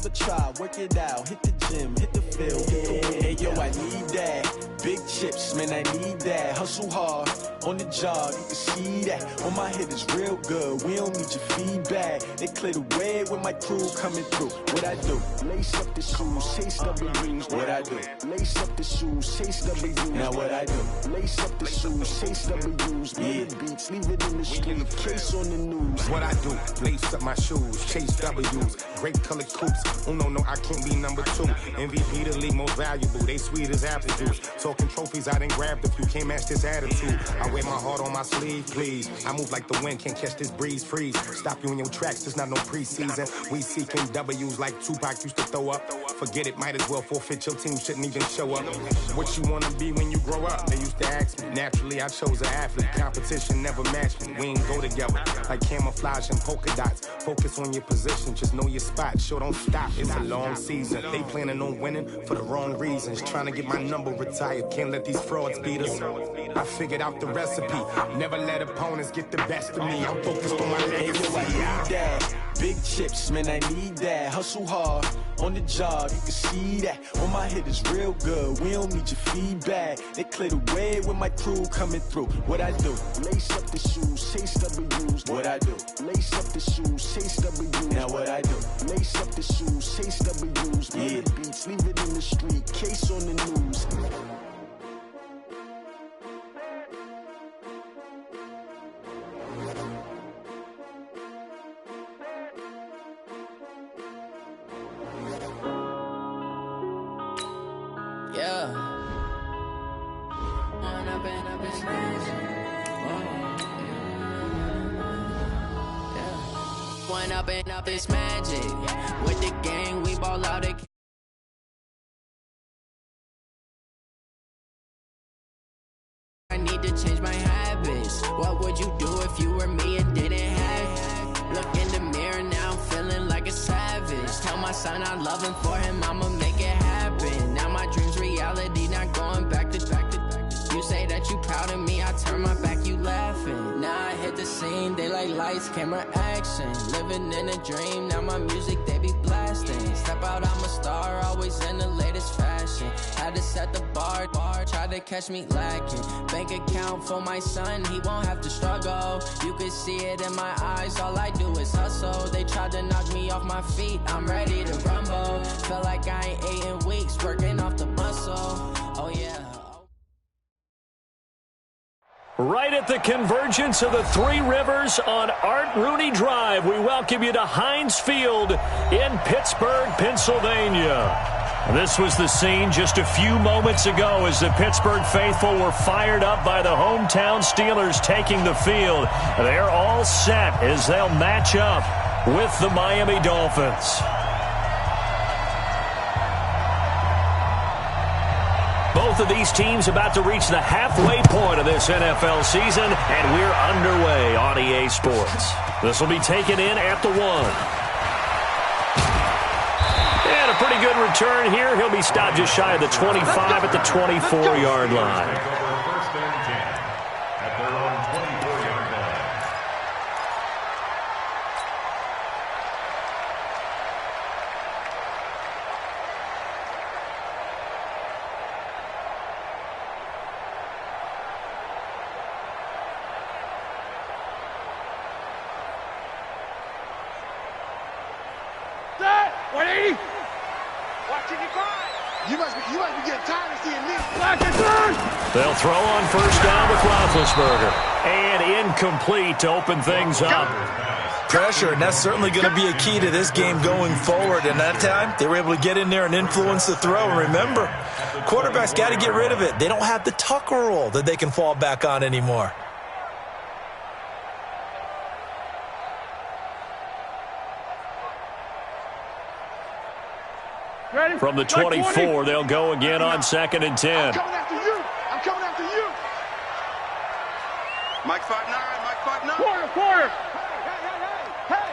never try, work it out, hit the gym, hit the field. Hey, yo, I need that. Big chips, man, I need that. Hustle hard, on the job, you can see that. On my head is real good, we don't need your feedback. They clear the way with my crew coming through. What I do? Lace up the shoes, chase W's. What I do? Lace up the shoes, chase W's. Now what I do? Lace up the shoes, chase W's. Yeah. Beats, leave it in the street, case on the news. What I do? Lace up my shoes, chase W's. Great colored coops. Oh no, I can't be number 2. MVP the league most valuable. They sweet as apple juice. Talking trophies, I didn't grab the few. Can't match this attitude. I wear my heart on my sleeve, please. I move like the wind, can't catch this breeze, freeze. Stop you in your tracks, there's not no preseason. We seeking W's like Tupac used to throw up. Forget it, might as well forfeit. Your team shouldn't even show up. What you wanna be when you grow up? They used to ask me. Naturally, I chose an athlete. Competition never matched me. We ain't go together like camouflage and polka dots. Focus on your position, just know your spot. Sure, don't stop. It's a long season. They planning on winning for the wrong reasons. Trying to get my number retired. Can't let these frauds beat us. I figured out the recipe. Never let opponents get the best of me. I'm focused on my legacy. I need that. Big chips, man, I need that. Hustle hard, on the job, you can see that. On my head is real good, we don't need your feedback. They clear the way with my crew coming through. What I do? Lace up the shoes, chase W's. What I do? Lace up the shoes, chase W's. Now what I do? Lace up the shoes, chase W's. Yeah. Beats, leave it in the street, case on the news. Up this magic with the gang, we ball out it. I need to change my habits. What would you do if you were me and didn't have it? Look in the mirror now, I'm feeling like a savage. Tell my son I love him, for him I'ma make it happen. Now my dreams reality, not going back to. You say that you proud of me, I turn my back, you laughing. Now I hit the scene, they like lights, camera, action. Living in a dream, now my music, they be blasting. Step out, I'm a star, always in the latest fashion. Had to set the bar, try to catch me lacking. Bank account for my son, he won't have to struggle. You can see it in my eyes, all I do is hustle. They tried to knock me off my feet, I'm ready to rumble. Feel like I ain't ate in weeks, working off the muscle. Oh yeah. Right at the convergence of the Three Rivers on Art Rooney Drive, we welcome you to Heinz Field in Pittsburgh, Pennsylvania. This was the scene just a few moments ago as the Pittsburgh faithful were fired up by the hometown Steelers taking the field. They're all set as they'll match up with the Miami Dolphins. Both of these teams about to reach the halfway point of this NFL season, and we're underway on EA Sports. This will be taken in at the 1. And a pretty good return here. He'll be stopped just shy of the 25 at the 24-yard line. They'll throw on first down with Roethlisberger. And incomplete to open things up. Pressure, and that's certainly going to be a key to this game going forward. And that time, they were able to get in there and influence the throw. And remember, quarterbacks got to get rid of it. They don't have the Tucker rule that they can fall back on anymore. From the 24, they'll go again on 2nd and 10. I'm coming after you. I'm coming after you. Mike 5-9. Mike 5-9. Quarter. Hey.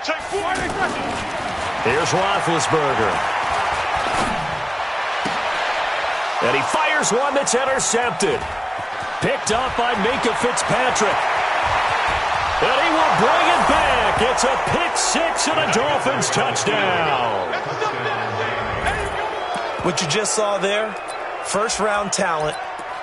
Check 4. Here's Roethlisberger. And he fires one that's intercepted. Picked up by Minkah Fitzpatrick. And he will bring it back. It's a pick six and a Dolphins touchdown. What you just saw there, first-round talent,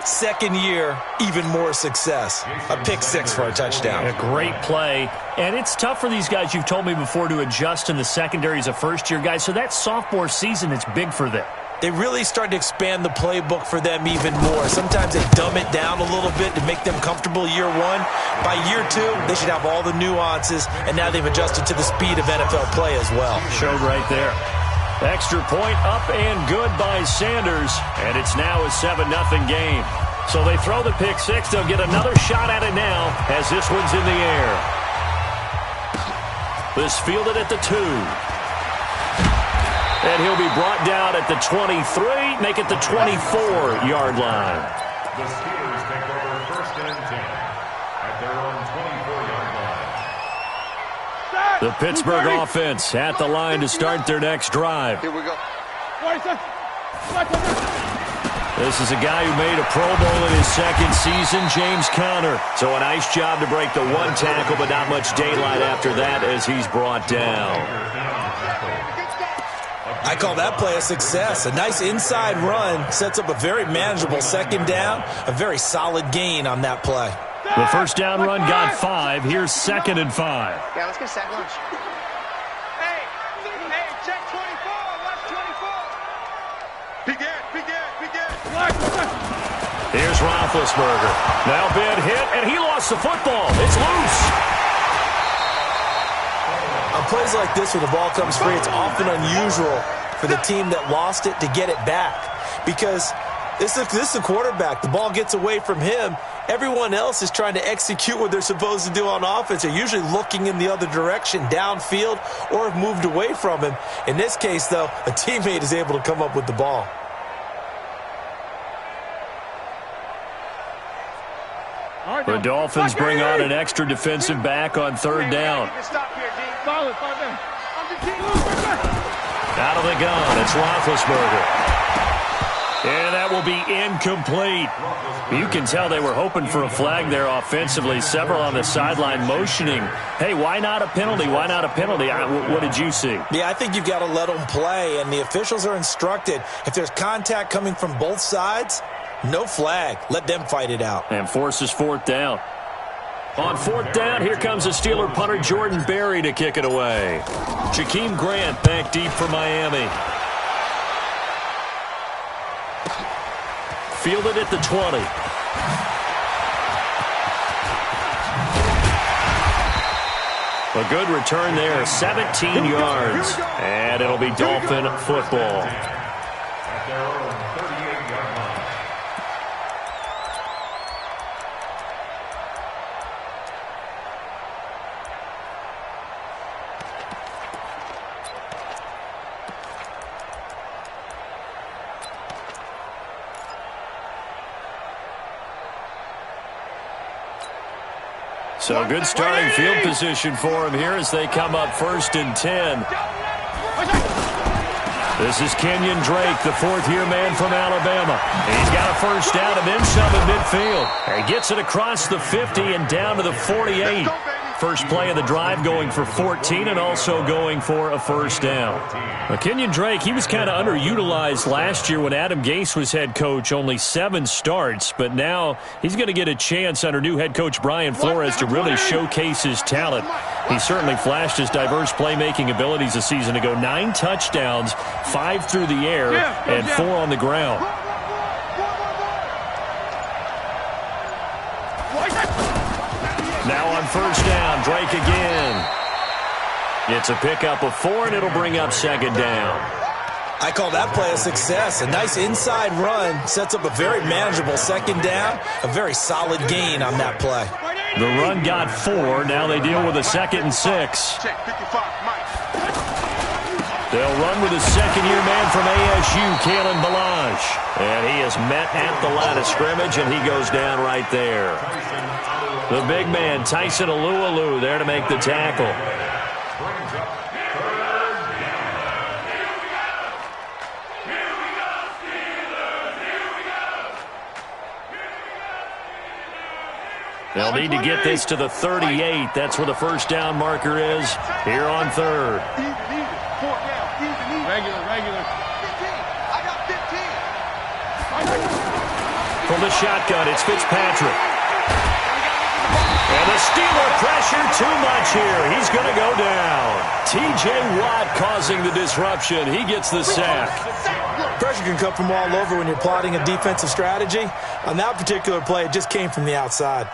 second year, even more success. A pick six for a touchdown. A great play. And it's tough for these guys, you've told me before, to adjust in the secondary as a first-year guy. So that sophomore season is big for them. They really start to expand the playbook for them even more. Sometimes they dumb it down a little bit to make them comfortable year one. By year two, they should have all the nuances, and now they've adjusted to the speed of NFL play as well. Showed right there. Extra point up and good by Sanders, and it's now a 7-0 game. So they throw the pick six. They'll get another shot at it now as this one's in the air. This fielded at the 2. And he'll be brought down at the 23, make it the 24-yard line. The Steelers take over first and 10 at their own 24-yard line. The Pittsburgh offense at the line to start their next drive. Here we go. This is a guy who made a Pro Bowl in his second season, James Conner. So a nice job to break the one tackle, but not much daylight after that as he's brought down. I call that play a success. A nice inside run sets up a very manageable second down, a very solid gain on that play. The first down run got 5. Here's 2nd and 5. Yeah, let's get a sack lunch. Hey, check 24, left 24. Begin. Here's Roethlisberger. Now big hit, and he lost the football. It's loose. On plays like this where the ball comes free, it's often unusual for the team that lost it to get it back. Because this is the quarterback. The ball gets away from him. Everyone else is trying to execute what they're supposed to do on offense. They're usually looking in the other direction, downfield, or have moved away from him. In this case, though, a teammate is able to come up with the ball. The Dolphins bring on an extra defensive back on 3rd down. Out of the gun, it's Roethlisberger. And that will be incomplete. You can tell they were hoping for a flag there offensively. Several on the sideline motioning. Hey, why not a penalty? Why not a penalty? What did you see? Yeah, I think you've got to let them play, and the officials are instructed. If there's contact coming from both sides, no flag. Let them fight it out. And forces 4th down. On 4th down, here comes the Steeler punter Jordan Berry to kick it away. Jakeem Grant back deep for Miami. Fielded at the 20. A good return there, 17 yards. And it'll be Dolphin football. At their own 38-yard line. So good starting field position for him here as they come up 1st and 10. This is Kenyon Drake, the 4th-year man from Alabama. He's got a first down and then some at midfield. He gets it across the 50 and down to the 48. First play of the drive going for 14 and also going for a first down. Kenyon Drake, he was kind of underutilized last year when Adam Gase was head coach. Only 7 starts, but now he's going to get a chance under new head coach Brian Flores to really showcase his talent. He certainly flashed his diverse playmaking abilities a season ago. 9 touchdowns, 5 through the air, and 4 on the ground. Now on first down, Drake again. It's a pickup of 4, and it'll bring up 2nd down. I call that play a success. A nice inside run sets up a very manageable 2nd down, a very solid gain on that play. The run got 4. Now they deal with a 2nd and 6. They'll run with a second-year man from ASU, Kalen Ballage. And he is met at the line of scrimmage, and he goes down right there. The big man, Tyson Alualu, there to make the tackle. They'll need to get this to the 38. That's where the first down marker is here on 3rd. Regular. I got 50. From the shotgun, it's Fitzpatrick. And the Steeler pressure too much here. He's going to go down. T.J. Watt causing the disruption. He gets the sack. Pressure can come from all over when you're plotting a defensive strategy. On that particular play, it just came from the outside.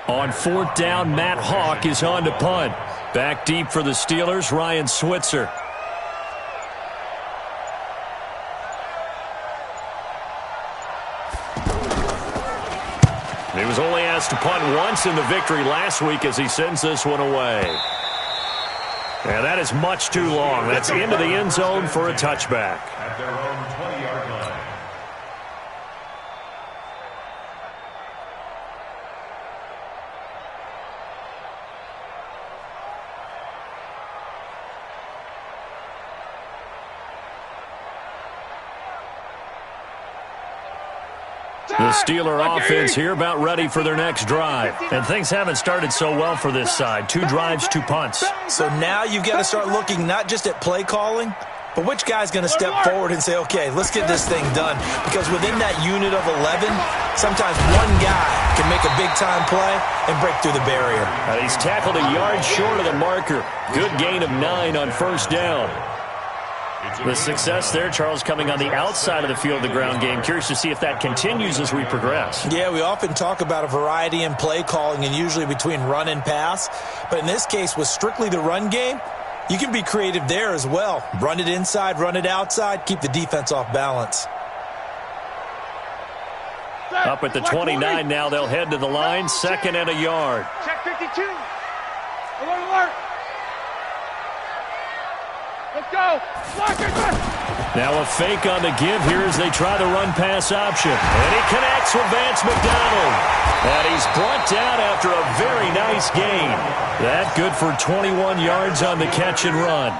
On fourth down, Matt Hawk is on to punt. Back deep for the Steelers, Ryan Switzer. He was only asked to punt once in the victory last week as he sends this one away. And that is much too long. That's into the end zone for a touchback. At their own 20-yard line. The Steeler offense here about ready for their next drive. And things haven't started so well for this side. 2 drives, 2 punts. So now you've got to start looking not just at play calling, but which guy's going to step forward and say, okay, let's get this thing done. Because within that unit of 11, sometimes one guy can make a big-time play and break through the barrier. He's tackled a yard short of the marker. Good gain of 9 on first down. The success there, Charles, coming on the outside of the field, the ground game. Curious to see if that continues as we progress. Yeah, we often talk about a variety in play calling and usually between run and pass. But in this case, with strictly the run game, you can be creative there as well. Run it inside, run it outside, keep the defense off balance. Up at the 29 now, they'll head to the line, 2nd and a yard. Check 52. Alert. Let's go. Lock it. Now a fake on the give here as they try the run-pass option. And he connects with Vance McDonald. And he's brought down after a very nice gain. That good for 21 yards on the catch and run.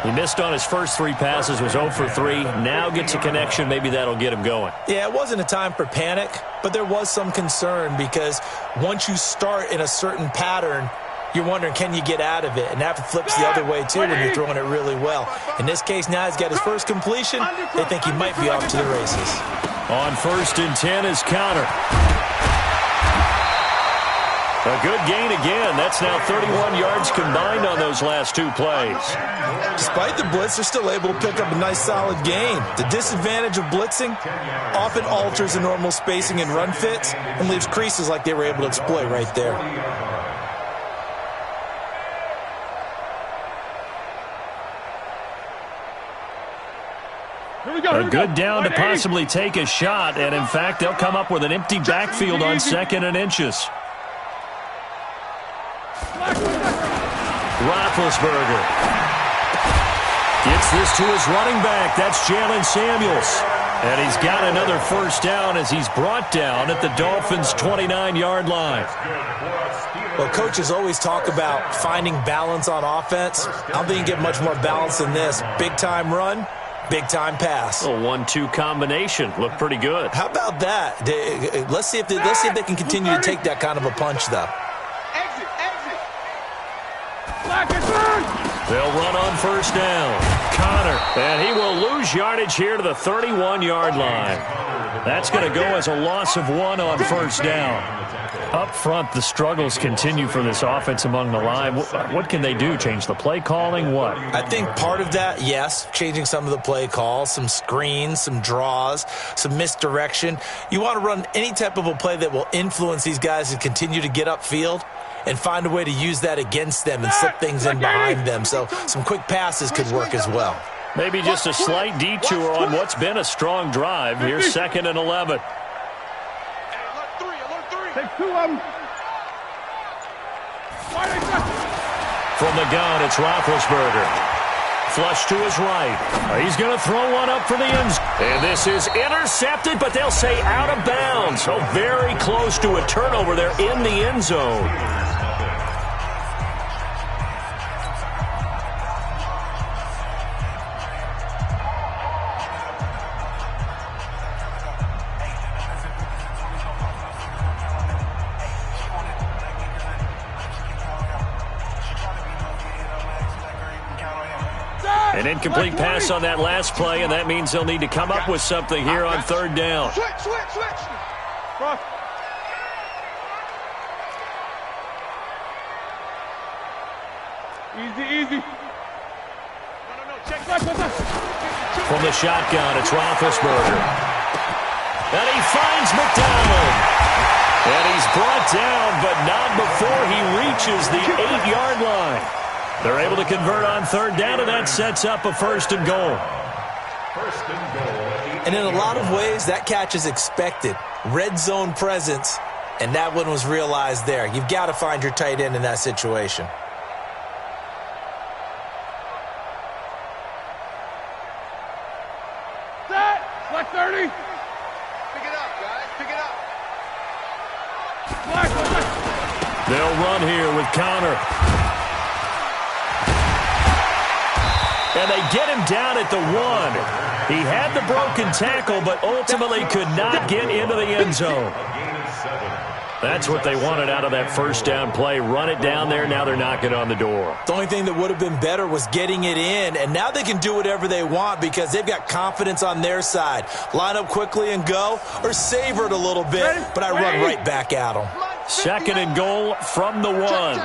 He missed on his first 3 passes, was 0 for 3. Now gets a connection. Maybe that'll get him going. Yeah, it wasn't a time for panic, but there was some concern because once you start in a certain pattern, you're wondering, can you get out of it? And that flips the other way, too, when you're throwing it really well. In this case, now he's got his first completion. They think he might be off to the races. On 1st and 10 is Connor. A good gain again. That's now 31 yards combined on those last 2 plays. Despite the blitz, they're still able to pick up a nice, solid gain. The disadvantage of blitzing often alters the normal spacing and run fits and leaves creases like they were able to exploit right there. A good down to possibly take a shot, and in fact, they'll come up with an empty backfield on 2nd and inches. Roethlisberger gets this to his running back. That's Jalen Samuels. And he's got another first down as he's brought down at the Dolphins' 29-yard line. Well, coaches always talk about finding balance on offense. I don't think you get much more balance than this. Big-time run, big-time pass. A 1-2 combination. Looked pretty good. How about that? Let's see if they can continue to take that kind of a punch, though. They'll run on first down. Connor, and he will lose yardage here to the 31-yard line. That's going to go as a loss of 1 on first down. Up front, the struggles continue for this offense among the line. What can they do? Change the play calling? What? I think part of that, yes, changing some of the play calls, some screens, some draws, some misdirection. You want to run any type of a play that will influence these guys to continue to get upfield and find a way to use that against them and slip things in behind them. So some quick passes could work as well. Maybe just a slight detour on what's been a strong drive. Here's 2nd and 11. Take 2 of them. From the gun, it's Roethlisberger. Flush to his right. He's going to throw one up for the end zone. And this is intercepted, but they'll say out of bounds. So very close to a turnover there in the end zone. An incomplete pass on that last play, and that means they'll need to come up with something here on third down. Switch. Cross. Easy. No. Check. From the shotgun, it's Roethlisberger. And he finds McDonald. And he's brought down, but not before he reaches the 8-yard line. They're able to convert on third down, and that sets up a first and goal. And in a lot of ways, that catch is expected. Red zone presence, and that one was realized there. You've got to find your tight end in that situation. Set. Slack 30. Pick it up, guys. Pick it up. Slack. They'll run here with Connor. And they get him down at the 1. He had the broken tackle, but ultimately could not get into the end zone. That's what they wanted out of that first down play. Run it down there. Now they're knocking on the door. The only thing that would have been better was getting it in, and now they can do whatever they want because they've got confidence on their side. Line up quickly and go, or savor it a little bit, but I run right back at them. Second and goal from the 1.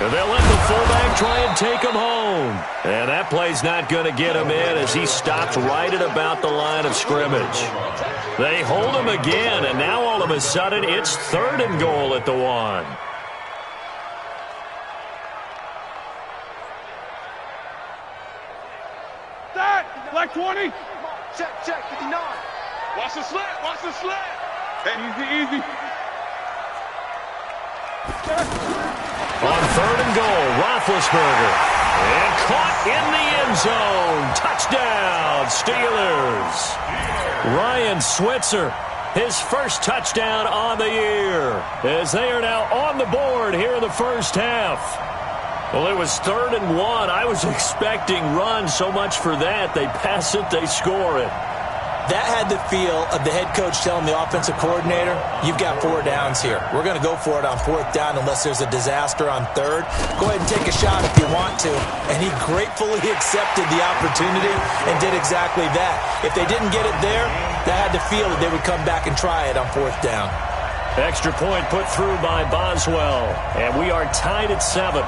And they'll let the fullback try and take him home. And that play's not going to get him in as he stops right at about the line of scrimmage. They hold him again, and now all of a sudden it's third and goal at the 1. That, like 20. Check, 59. Watch the slant. Easy. On third and goal, Roethlisberger. And caught in the end zone. Touchdown, Steelers. Ryan Switzer, his first touchdown on the year, as they are now on the board here in the first half. Well, it was third and 1. I was expecting runs, so much for that. They pass it, they score it. That had the feel of the head coach telling the offensive coordinator, you've got 4 downs here. We're going to go for it on 4th down unless there's a disaster on 3rd. Go ahead and take a shot if you want to. And he gratefully accepted the opportunity and did exactly that. If they didn't get it there, that had the feel that they would come back and try it on 4th down. Extra point put through by Boswell. And we are tied at 7.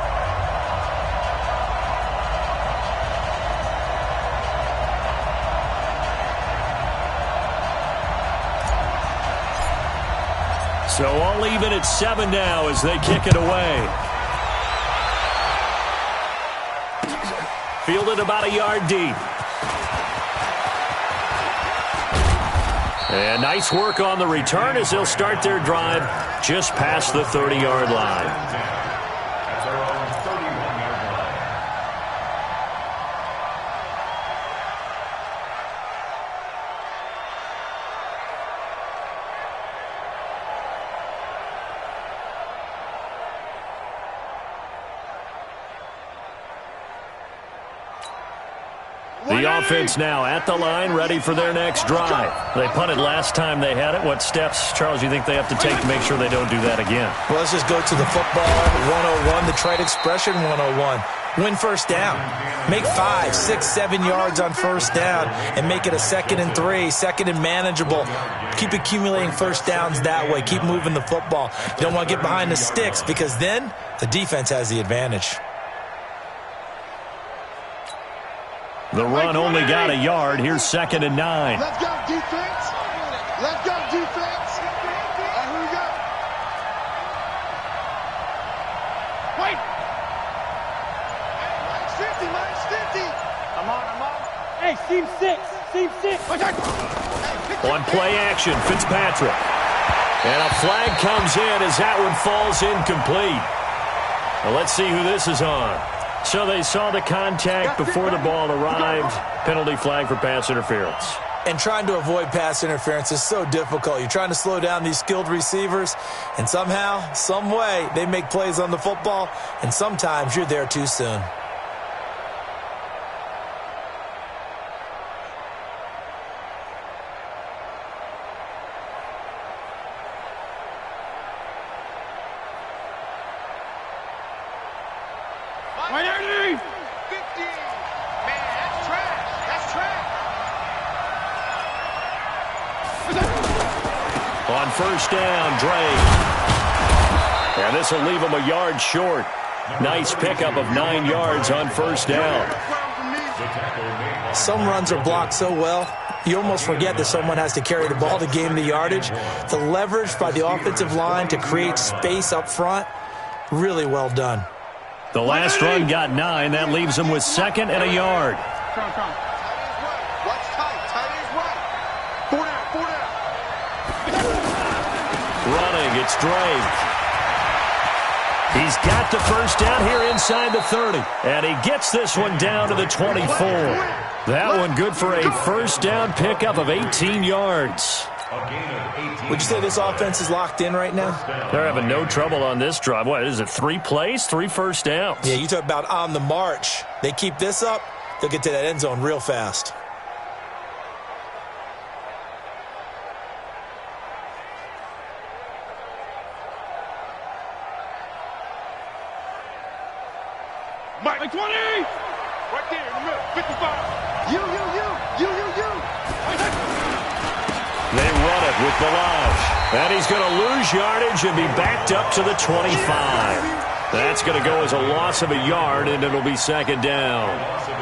So all even at 7 now as they kick it away. Fielded about a yard deep. And nice work on the return as they'll start their drive just past the 30-yard line. The offense now at the line, ready for their next drive. They punted last time they had it. What steps, Charles, do you think they have to take to make sure they don't do that again? Well, let's just go to the football 101, the trite expression 101. Win first down. Make 5, 6, 7 yards on first down and make it a 2nd and 3, 2nd and manageable. Keep accumulating first downs that way. Keep moving the football. You don't want to get behind the sticks because then the defense has the advantage. The run only got a yard. Here's 2nd and 9. Let's go, defense. Let's go, defense. All right, here we go. Wait. Minus 50. I'm on. Hey, seam 6. On play action, Fitzpatrick. And a flag comes in as that one falls incomplete. Well, let's see who this is on. So they saw the contact before the ball arrived. Penalty flag for pass interference. And trying to avoid pass interference is so difficult. You're trying to slow down these skilled receivers, and somehow, some way, they make plays on the football, and sometimes you're there too soon. 180! 50! Man, that's trash! That's trash! On first down, Drake. And this will leave him a yard short. Nice pickup of 9 yards on first down. Some runs are blocked so well, you almost forget that someone has to carry the ball to gain the yardage. The leverage by the offensive line to create space up front, really well done. The last run got 9. That leaves him with 2nd and a yard. Come. Watch tight. Tight is right. 4 down. Running, it's Drake. He's got the first down here inside the 30. And he gets this one down to the 24. That one good for a first down pickup of 18 yards. Would you say this offense is locked in right now? They're having no trouble on this drive. What is it, 3 plays, 3 first downs? Yeah, you talk about on the march. They keep this up, they'll get to that end zone real fast. Mike, 20! Right there in the middle, 55. You. They run it with Balaj. And he's going to lose yardage and be backed up to the 25. That's going to go as a loss of a yard, and it'll be 2nd down.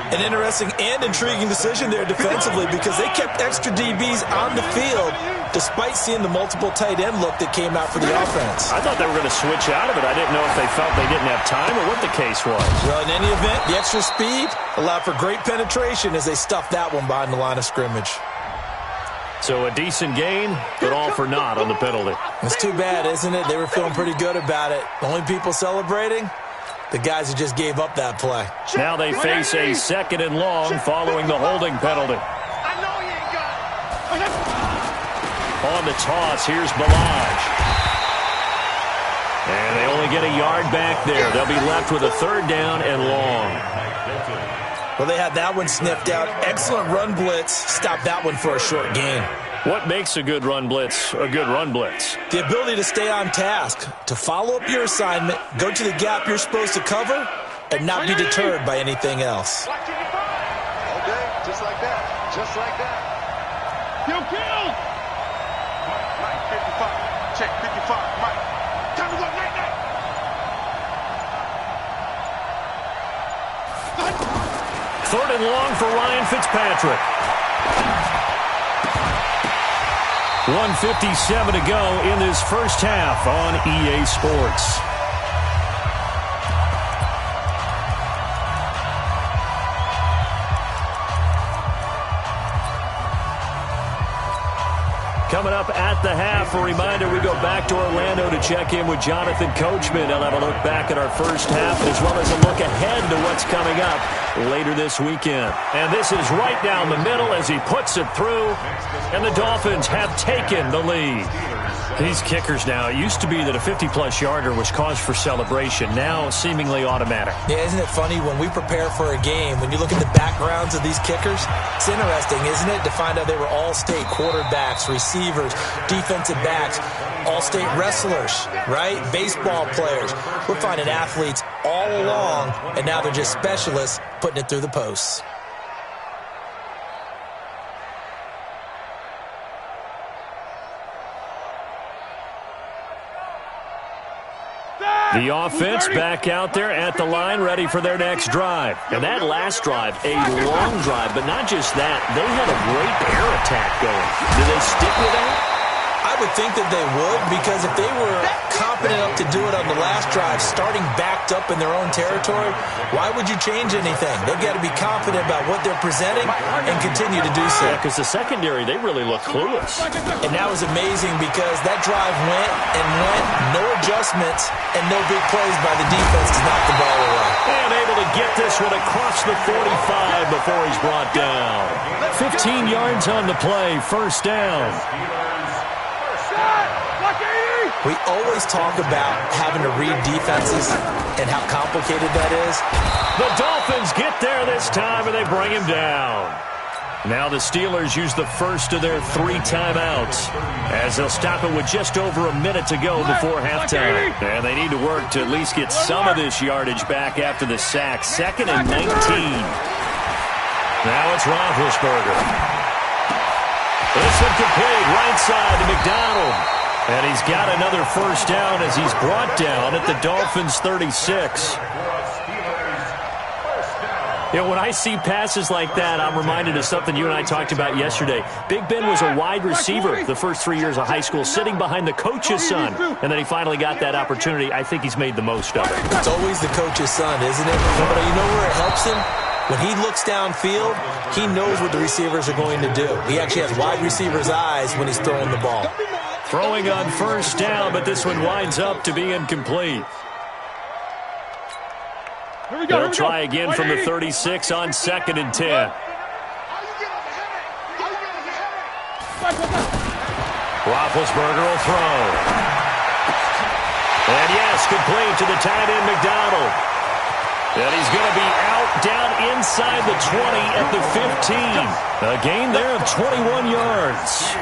An interesting and intriguing decision there defensively because they kept extra DBs on the field despite seeing the multiple tight end look that came out for the offense. I thought they were going to switch out of it. I didn't know if they felt they didn't have time or what the case was. Well, in any event, the extra speed allowed for great penetration as they stuffed that one behind the line of scrimmage. So a decent gain, but all for naught on the penalty. It's too bad, isn't it? They were feeling pretty good about it. The only people celebrating, the guys who just gave up that play. Now they face a 2nd and long following the holding penalty. I know you ain't got it. On the toss, here's Balaj. And they only get a yard back there. They'll be left with a 3rd down and long. Well, they had that one sniffed out. Excellent run blitz. Stop that one for a short gain. What makes a good run blitz a good run blitz? The ability to stay on task, to follow up your assignment, go to the gap you're supposed to cover, and not be deterred by anything else. All day, just like that. Just like that. Kill. Mike, 55. Check, 55. Mike. Time to go, night. 3rd and long for Ryan Fitzpatrick. 1:57 to go in this first half on EA Sports. Coming up at the half, a reminder, we go back to Orlando to check in with Jonathan Coachman. He'll have a look back at our first half as well as a look ahead to what's coming up later this weekend. And this is right down the middle as he puts it through, and the Dolphins have taken the lead. These kickers now, it used to be that a 50-plus yarder was cause for celebration. Now seemingly automatic. Yeah, isn't it funny when we prepare for a game, when you look at the backgrounds of these kickers, it's interesting, isn't it, to find out they were all-state quarterbacks, receivers, defensive backs, all-state wrestlers, right? Baseball players. We're finding athletes all along, and now they're just specialists putting it through the posts. The offense back out there at the line, ready for their next drive. And that last drive, a long drive, but not just that. They had a great air attack going. Do they stick with that? I would think that they would, because if they were competent enough to do it on the last drive, starting backed up in their own territory, why would you change anything? They've got to be confident about what they're presenting and continue to do so. Yeah, because the secondary, they really look clueless. And that was amazing because that drive went, no adjustments, and no big plays by the defense to knock the ball away. And able to get this one across the 45 before he's brought down. 15 yards on the play, first down. We always talk about having to read defenses and how complicated that is. The Dolphins get there this time, and they bring him down. Now the Steelers use the first of their 3 timeouts as they'll stop it with just over a minute to go before halftime. And they need to work to at least get some of this yardage back after the sack. 2nd and 19. Now it's Roethlisberger. This one complete, right side to McDonald. And he's got another first down as he's brought down at the Dolphins' 36. You know, when I see passes like that, I'm reminded of something you and I talked about yesterday. Big Ben was a wide receiver the first 3 years of high school, sitting behind the coach's son. And then he finally got that opportunity. I think he's made the most of it. It's always the coach's son, isn't it? But you know where it helps him? When he looks downfield, he knows what the receivers are going to do. He actually has wide receivers' eyes when he's throwing the ball. Throwing on first down, but this one winds up to be incomplete. They'll try again from the 36 on 2nd and 10. Roethlisberger will throw. And yes, complete to the tight end McDonald. And he's going to be out down inside the 20 at the 15. A gain there of 21 yards.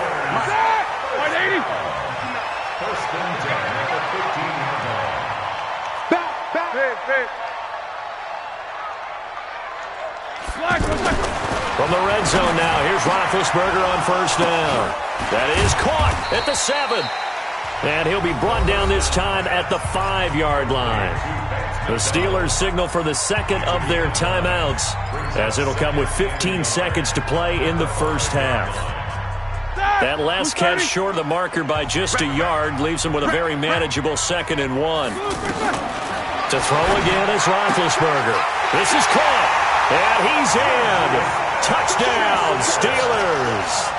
First and 10 at the 15-yard line. From the red zone now, here's Roethlisberger on first down. That is caught at the 7. And he'll be brought down this time at the 5-yard line. The Steelers signal for the 2nd of their timeouts, as it'll come with 15 seconds to play in the first half. That last catch short of the marker by just a yard leaves him with a very manageable 2nd and 1. To throw again is Roethlisberger. This is caught, and he's in. Touchdown, Steelers.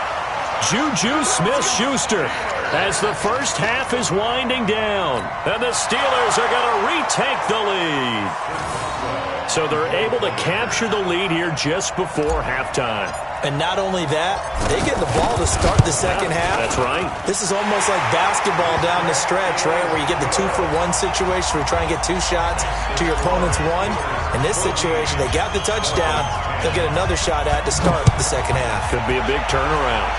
Juju Smith-Schuster as the first half is winding down, and the Steelers are going to retake the lead. So they're able to capture the lead here just before halftime. And not only that, they get the ball to start the second half. That's right. This is almost like basketball down the stretch, right, where you get the 2-for-1 situation where you're trying to get 2 shots to your opponent's 1. In this situation, they got the touchdown. They'll get another shot at to start the second half. Could be a big turnaround.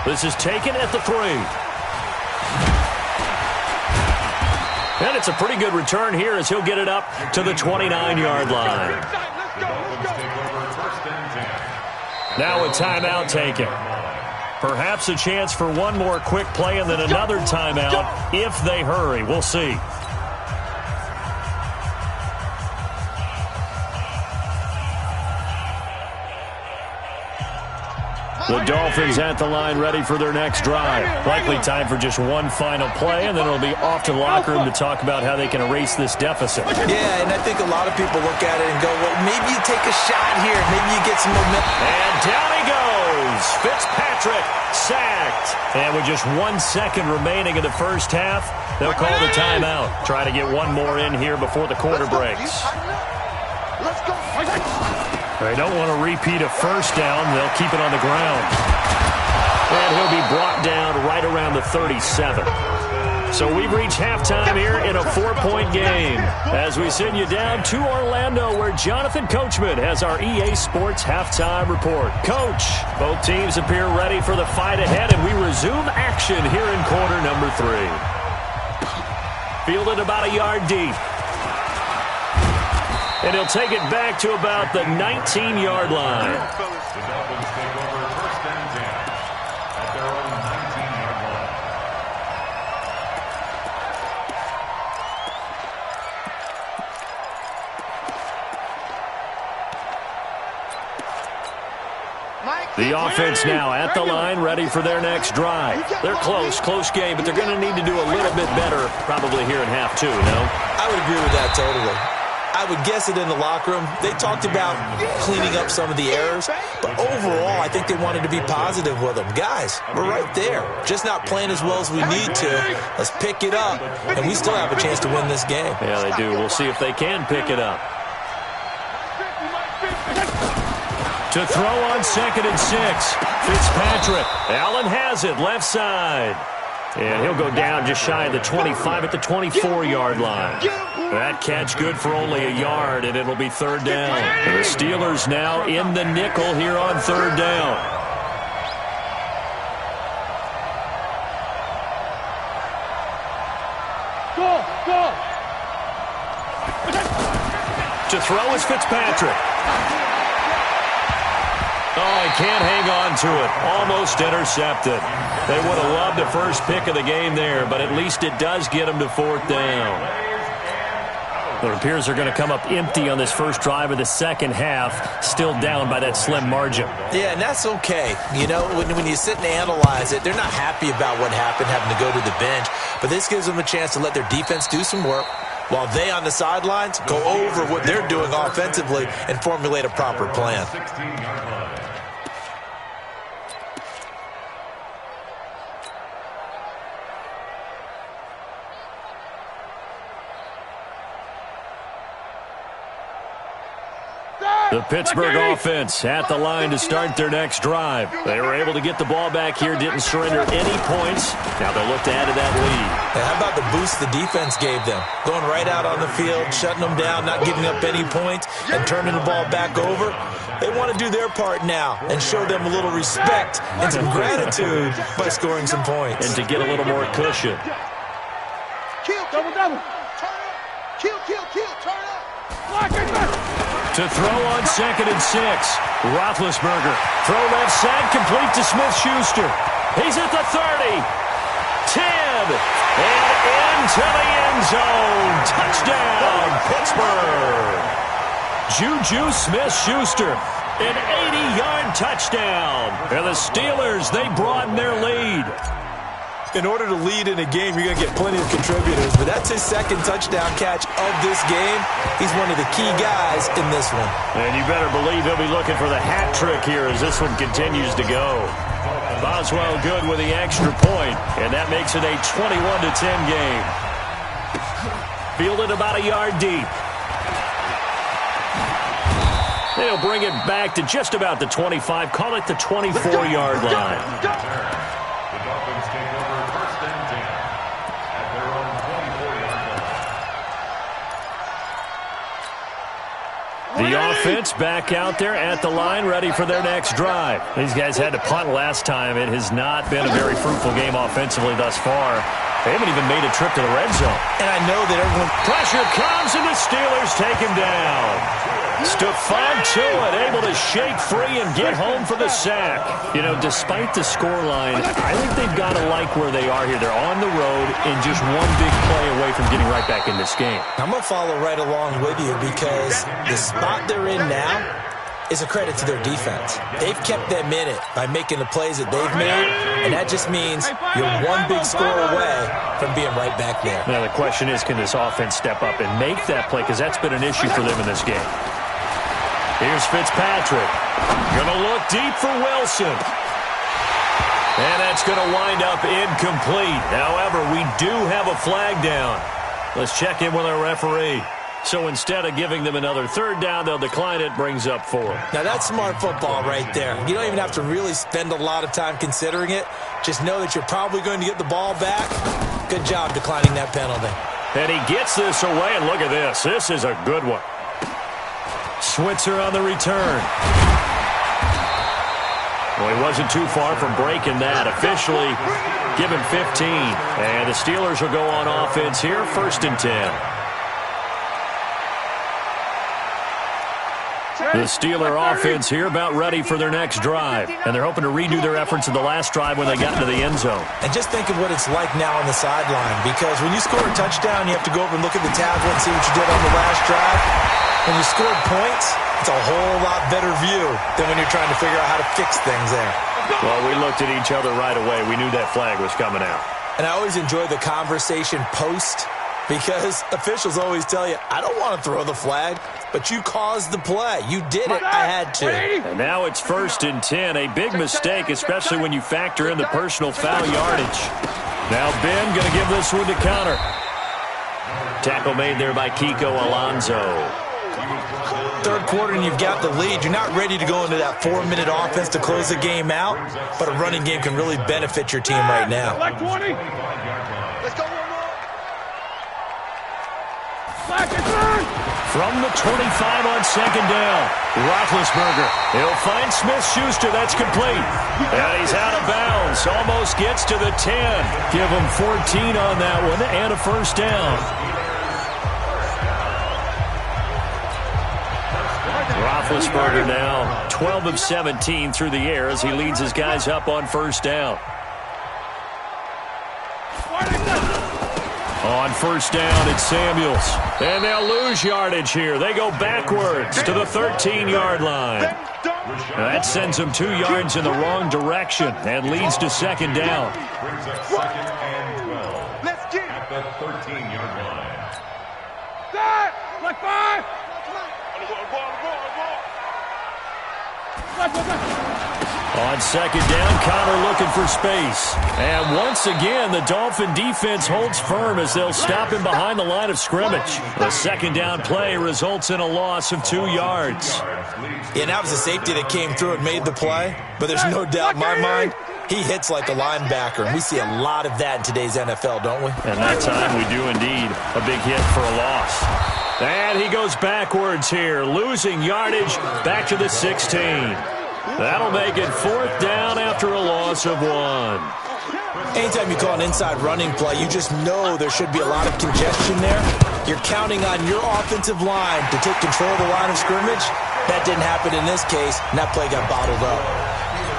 This is taken at the 3. And it's a pretty good return here as he'll get it up to the 29-yard line. Now a timeout taken. Perhaps a chance for one more quick play and then another timeout if they hurry. We'll see. The Dolphins at the line ready for their next drive. Likely time for just one final play, and then it'll be off to the locker room to talk about how they can erase this deficit. Yeah, and I think a lot of people look at it and go, well, maybe you take a shot here. Maybe you get some momentum. And down he goes. Fitzpatrick sacked. And with just 1 second remaining in the first half, they'll call the timeout. Try to get one more in here before the quarter breaks. Let's go. They don't want to repeat a first down. They'll keep it on the ground. And he'll be brought down right around the 37. So we've reached halftime here in a 4-point game as we send you down to Orlando where Jonathan Coachman has our EA Sports halftime report. Coach, both teams appear ready for the fight ahead, and we resume action here in quarter number 3. Fielded about a yard deep. And he'll take it back to about the 19-yard line. The Dolphins take over first and 10 at their own 19-yard Mike. The offense now at the line, ready for their next drive. They're close game, but they're going to need to do a little bit better probably here in half 2, no? I would agree with that totally. I would guess it in the locker room. They talked about cleaning up some of the errors, but overall, I think they wanted to be positive with them. Guys, we're right there. Just not playing as well as we need to. Let's pick it up, and we still have a chance to win this game. Yeah, they do. We'll see if they can pick it up. To throw on 2nd and 6. Fitzpatrick. Allen has it, left side. And he'll go down just shy of the 25 at the 24-yard line. That catch good for only a yard, and it'll be third down. The Steelers now in the nickel here on third down. Go! To throw is Fitzpatrick. Oh, he can't hang on to it. Almost intercepted. They would have loved the first pick of the game there, but at least it does get them to fourth down. It appears they're going to come up empty on this first drive of the second half, still down by that slim margin. Yeah, and that's okay. You know, when you sit and analyze it, they're not happy about what happened, having to go to the bench, but this gives them a chance to let their defense do some work while they on the sidelines go over what they're doing offensively and formulate a proper plan. The Pittsburgh offense at the line to start their next drive. They were able to get the ball back here, didn't surrender any points. Now they'll look to add to that lead. And how about the boost the defense gave them? Going right out on the field, shutting them down, not giving up any points, and turning the ball back over. They want to do their part now and show them a little respect and some gratitude by scoring some points. And to get a little more cushion. Double. Turn up. Kill, turn up. Lock it back. To throw on 2nd and 6. Roethlisberger. Throw left side, complete to Smith-Schuster. He's at the 30. 10. And into the end zone. Touchdown, Pittsburgh. Juju Smith-Schuster. An 80-yard touchdown. And the Steelers, they broaden their lead. In order to lead in a game, you're going to get plenty of contributors, but that's his second touchdown catch of this game. He's one of the key guys in this one. And you better believe he'll be looking for the hat trick here as this one continues to go. Boswell good with the extra point, and that makes it a 21-10 game. Fielded about a yard deep. They'll bring it back to just about the 25, call it the 24-yard line. The Dolphins take over first and 10 at their own 24-yard line. The offense back out there at the line, ready for their next drive. These guys had to punt last time. It has not been a very fruitful game offensively thus far. They haven't even made a trip to the red zone. And I know that everyone... Pressure comes, and the Steelers take him down. Stephon Tuitt able to shake free and get home for the sack. You know, despite the scoreline, I think they've got to like where they are here. They're on the road and just one big play away from getting right back in this game. I'm going to follow right along with you because the spot they're in now is a credit to their defense. They've kept them in it by making the plays that they've made, and that just means you're one big score away from being right back there. Now the question is, can this offense step up and make that play? Because that's been an issue for them in this game. Here's Fitzpatrick. Going to look deep for Wilson. And that's going to wind up incomplete. However, we do have a flag down. Let's check in with our referee. So instead of giving them another third down, they'll decline it, brings up 4. Now that's smart football right there. You don't even have to really spend a lot of time considering it. Just know that you're probably going to get the ball back. Good job declining that penalty. And he gets this away, and look at this. This is a good one. Switzer on the return. Well, he wasn't too far from breaking that. Officially, give him 15. And the Steelers will go on offense here, 1st and 10. The Steeler offense here about ready for their next drive. And they're hoping to redo their efforts in the last drive when they got into the end zone. And just think of what it's like now on the sideline. Because when you score a touchdown, you have to go over and look at the tablet and see what you did on the last drive. When you scored points, it's a whole lot better view than when you're trying to figure out how to fix things there. Well, we looked at each other right away. We knew that flag was coming out. And I always enjoy the conversation post because officials always tell you, I don't want to throw the flag, but you caused the play. You did it. I had to. And now it's 1st and 10. A big mistake, especially when you factor in the personal foul yardage. Now Ben going to give this one to counter. Tackle made there by Kiko Alonso. Third quarter and you've got the lead. You're not ready to go into that 4-minute offense to close the game out, but a running game can really benefit your team right now. Like 20. Let's go one more. From the 25 on second down, Roethlisberger. He'll find Smith-Schuster. That's complete. And he's out of bounds. Almost gets to the 10. Give him 14 on that one and a first down. Roethlisberger now 12 of 17 through the air as he leads his guys up on first down. On first down, it's Samuels. And they'll lose yardage here. They go backwards to the 13-yard line. That sends them 2 yards in the wrong direction and leads to second down. Brings up second and 12. Let's get at the 13-yard line. that. Like 5. On second down, Connor looking for space. And once again, the Dolphin defense holds firm as they'll stop him behind the line of scrimmage. The second down play results in a loss of 2 yards. Yeah, that was a safety that came through and made the play, but there's no doubt in my mind he hits like a linebacker, and we see a lot of that in today's NFL, don't we? And that time we do indeed. A big hit for a loss. And he goes backwards here, losing yardage back to the 16. That'll make it fourth down after a loss of 1. Anytime you call an inside running play, you just know there should be a lot of congestion there. You're counting on your offensive line to take control of the line of scrimmage. That didn't happen in this case, and that play got bottled up.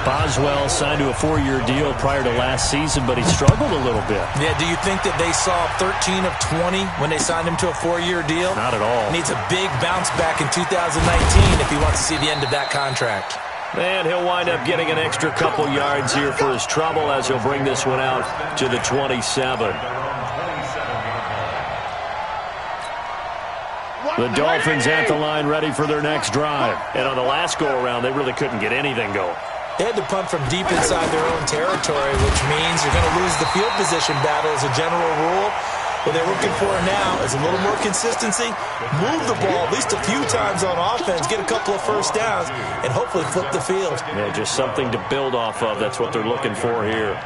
Boswell signed to a 4-year deal prior to last season, but he struggled a little bit. Yeah, do you think that they saw 13 of 20 when they signed him to a 4-year deal? Not at all. Needs a big bounce back in 2019 if he wants to see the end of that contract. And he'll wind up getting an extra couple yards here for his trouble as he'll bring this one out to the 27. The Dolphins at the line ready for their next drive. And on the last go-around, they really couldn't get anything going. They had to punt from deep inside their own territory, which means you're going to lose the field position battle as a general rule. What they're looking for now is a little more consistency, move the ball at least a few times on offense, get a couple of first downs, and hopefully flip the field. Yeah, just something to build off of. That's what they're looking for here.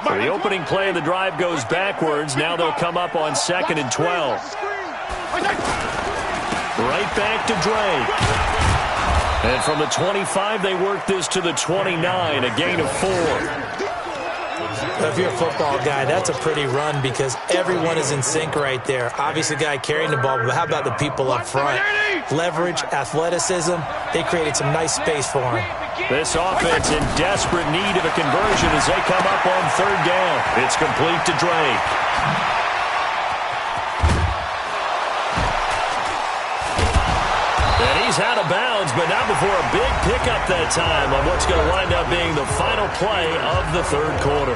So the opening play of the drive goes backwards. Now they'll come up on 2nd and 12. Right back to Drake. And from the 25, they work this to the 29, a gain of 4. If you're a football guy, that's a pretty run because everyone is in sync right there. Obviously, the guy carrying the ball, but how about the people up front? Leverage, athleticism, they created some nice space for him. This offense in desperate need of a conversion as they come up on 3rd down. It's complete to Drake. And he's out of bounds, but not before a big pickup that time on what's going to wind up being the final play of the 3rd quarter.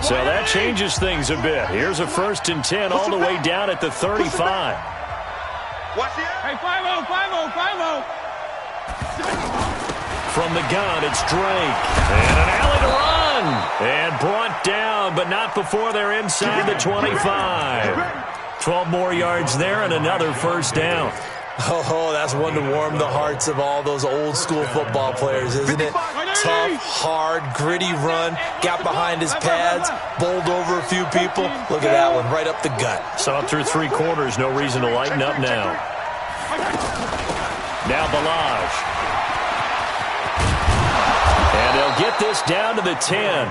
So that changes things a bit. Here's a 1st and 10 all the way down at the 35. Hey, 5-0, 5-0, 5-0. From the gun, it's Drake. And an alley to run. And brought down, but not before they're inside the 25. 12 more yards there and another first down. Oh, that's one to warm the hearts of all those old-school football players, isn't it? Tough, hard, gritty run, got behind his pads, bowled over a few people. Look at that one, right up the gut. Saw it through 3 quarters, no reason to lighten up now. Now Balaj. And they'll get this down to the 10.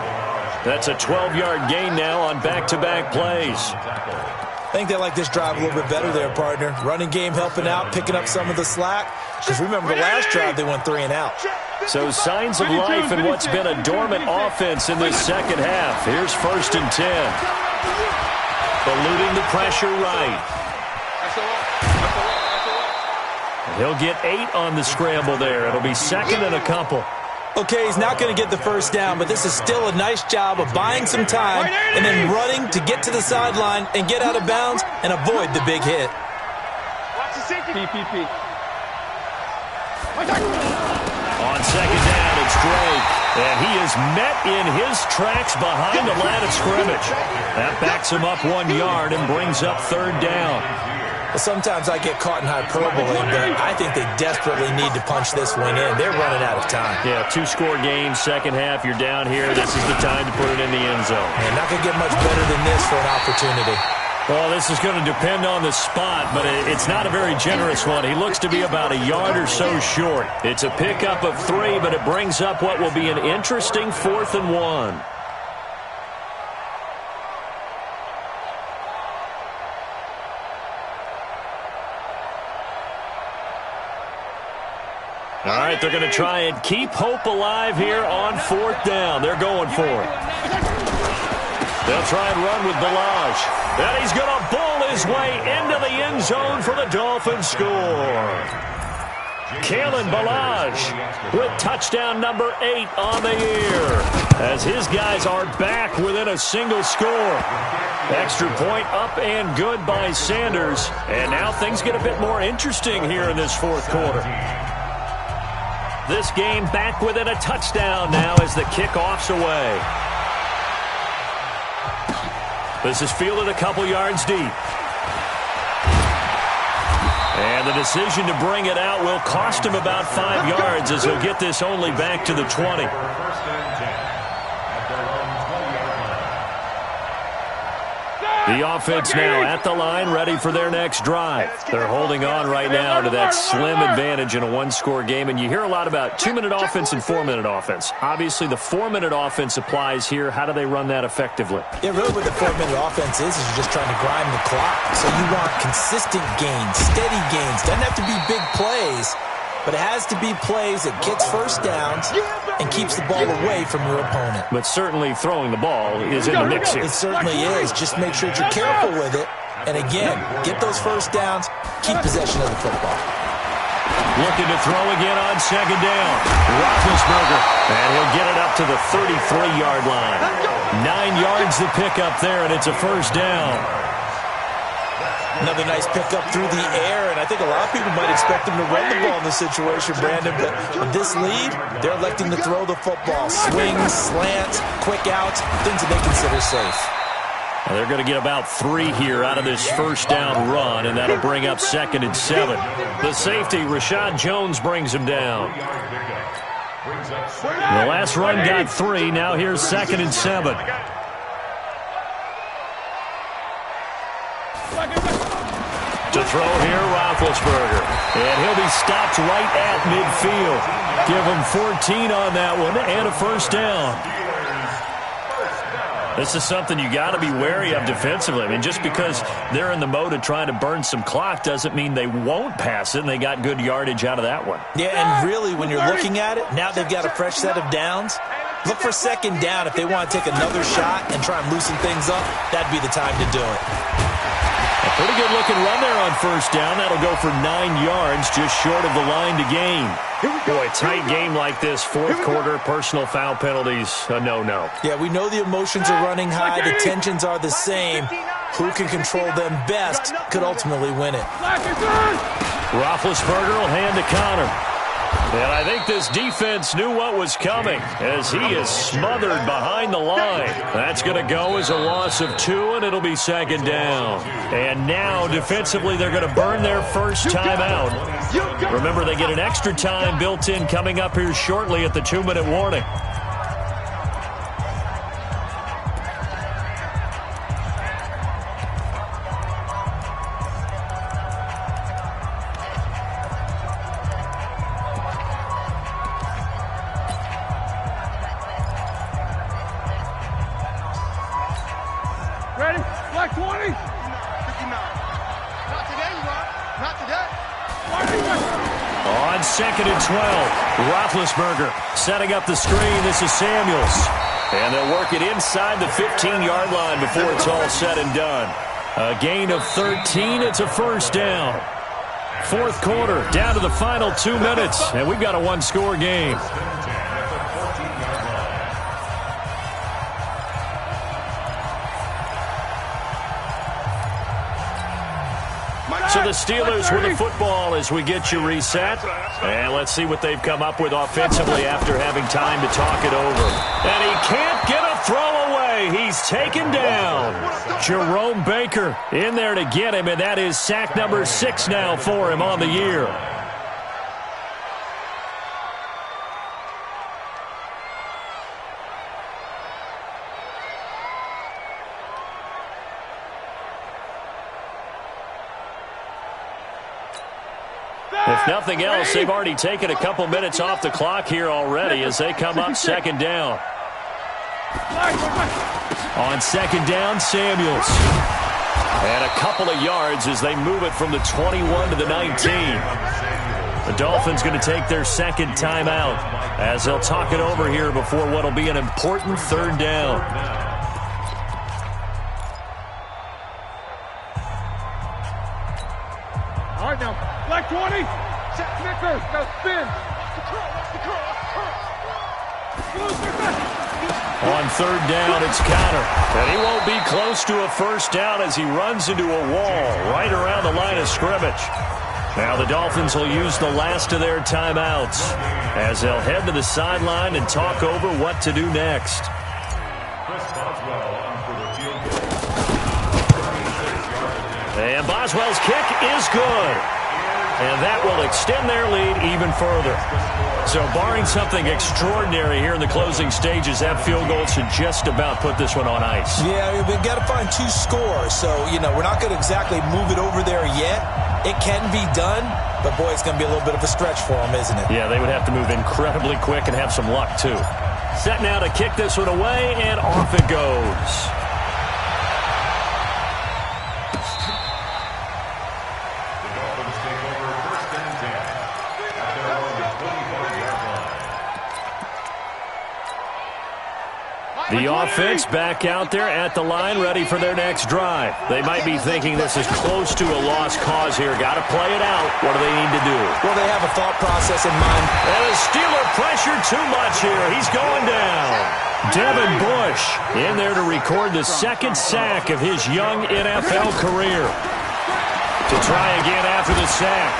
That's a 12-yard gain now on back-to-back plays. I think they like this drive a little bit better there, partner. Running game helping out, picking up some of the slack. Because remember, the last drive they went 3 and out. So signs of life in what's been a dormant offense in this second half. Here's 1st and 10. Eluding the pressure right. He'll get 8 on the scramble there. It'll be 2nd and a couple. Okay, he's not going to get the first down, but this is still a nice job of buying some time and then running to get to the sideline and get out of bounds and avoid the big hit. Watch the safety. On 2nd And he is met in his tracks behind the line of scrimmage. That backs him up 1 yard and brings up third down. Well, sometimes I get caught in hyperbole, but I think they desperately need to punch this one in. They're running out of time. Yeah, 2-score game, second half, you're down here. This is the time to put it in the end zone. And not going to get much better than this for an opportunity. Well, this is going to depend on the spot, but it's not a very generous one. He looks to be about a yard or so short. It's a pickup of 3, but it brings up what will be an interesting 4th and 1. All right, they're going to try and keep hope alive here on 4th down. They're going for it. They'll try and run with Balaj. And he's going to bull his way into the end zone for the Dolphins score. Kalen Balaj with touchdown number 8 on the year, as his guys are back within a single score. Extra point up and good by Sanders. And now things get a bit more interesting here in this 4th quarter. This game back within a touchdown now as the kickoff's away. This is fielded a couple yards deep. And the decision to bring it out will cost him about 5 yards, as he'll get this only back to the 20. The offense now at the line, ready for their next drive. They're holding on right now to that slim advantage in a 1-score game. And you hear a lot about 2-minute offense and 4-minute offense. Obviously, the 4-minute offense applies here. How do they run that effectively? Yeah, really what the 4-minute offense is you're just trying to grind the clock. So you want consistent gains, steady gains. Doesn't have to be big plays, but it has to be plays that gets first downs and keeps the ball away from your opponent. But certainly throwing the ball is in the mix here. It certainly is. Just make sure that you're careful with it. And again, get those first downs, keep possession of the football. Looking to throw again on second down. Roethlisberger, and he'll get it up to the 33-yard line. 9 yards to pick up there, and it's a first down. Another nice pickup through the air, and I think a lot of people might expect him to run the ball in this situation, Brandon, but with this lead, they're electing to throw the football. Swings, slants, quick outs, things that they consider safe. Well, they're going to get about 3 here out of this first down run, and that'll bring up 2nd and 7. The safety, Rashad Jones, brings him down. The last run got 3. Now here's 2nd and 7. To throw here, Roethlisberger. And he'll be stopped right at midfield. Give him 14 on that one and a first down. This is something you got to be wary of defensively. I mean, just because they're in the mode of trying to burn some clock doesn't mean they won't pass it, and they got good yardage out of that one. Yeah, and really, when you're looking at it, now they've got a fresh set of downs. Look for second down if they want to take another shot and try and loosen things up. That'd be the time to do it. A pretty good-looking run there on first down. That'll go for 9 yards, just short of the line to gain. Boy, tight game like this, 4th quarter, personal foul penalties, a no-no. Yeah, we know the emotions are running high. The tensions are the same. Who can control them best could ultimately win it. Roethlisberger will hand to Connor. And I think this defense knew what was coming as he is smothered behind the line. That's going to go as a loss of 2, and it'll be 2nd down. And now, defensively, they're going to burn their first time out. Remember, they get an extra time built in coming up here shortly at the 2-minute warning. Ready? Black 20. 59. Not today, you are. Not today. On 2nd and 12, Roethlisberger setting up the screen. This is Samuels. And they'll work it inside the 15-yard line before it's all said and done. A gain of 13. It's a first down. 4th quarter, down to the final 2 minutes. And we've got a 1-score game. So So the Steelers with the football as we get you reset. And let's see what they've come up with offensively after having time to talk it over. And he can't get a throw away. He's taken down. Jerome Baker in there to get him, and that is sack number 6 now for him on the year. If nothing else, they've already taken a couple minutes off the clock here already as they come up second down. On second down, Samuels. And a couple of yards as they move it from the 21 to the 19. The Dolphins going to take their second timeout as they'll talk it over here before what will be an important third down. All right, now, black 20. Snicker, now spin. On third down, it's Connor. And he won't be close to a first down as he runs into a wall right around the line of scrimmage. Now the Dolphins will use the last of their timeouts as they'll head to the sideline and talk over what to do next. And Boswell's kick is good. And that will extend their lead even further. So barring something extraordinary here in the closing stages, that field goal should just about put this one on ice. Yeah, we've got to find 2 scores. So, we're not going to exactly move it over there yet. It can be done, but, boy, it's going to be a little bit of a stretch for them, isn't it? Yeah, they would have to move incredibly quick and have some luck, too. Set now to kick this one away, and off it goes. The offense back out there at the line, ready for their next drive. They might be thinking this is close to a lost cause here. Got to play it out. What do they need to do? Well, they have a thought process in mind. And the Steeler pressure too much here. He's going down. Devin Bush in there to record the second sack of his young NFL career. To try again after the sack.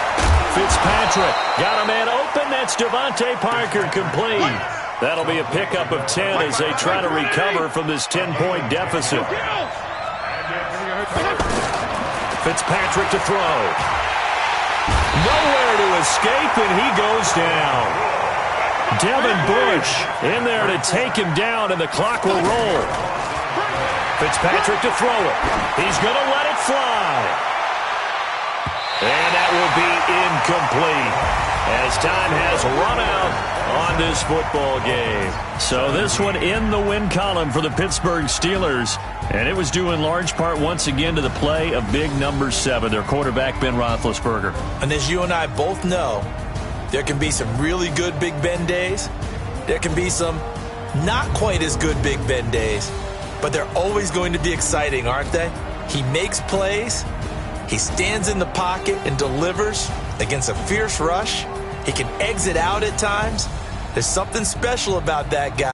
Fitzpatrick got a man open. That's Devontae Parker complete. That'll be a pickup of 10 as they try to recover from this 10-point deficit. Fitzpatrick to throw. Nowhere to escape, and he goes down. Devin Bush in there to take him down, and the clock will roll. Fitzpatrick to throw it. He's going to let it fly. And that will be incomplete as time has run out on this football game. So this one in the win column for the Pittsburgh Steelers. And it was due in large part once again to the play of big number 7, their quarterback Ben Roethlisberger. And as you and I both know, there can be some really good Big Ben days. There can be some not quite as good Big Ben days. But they're always going to be exciting, aren't they? He makes plays. He stands in the pocket and delivers against a fierce rush. He can exit out at times. There's something special about that guy.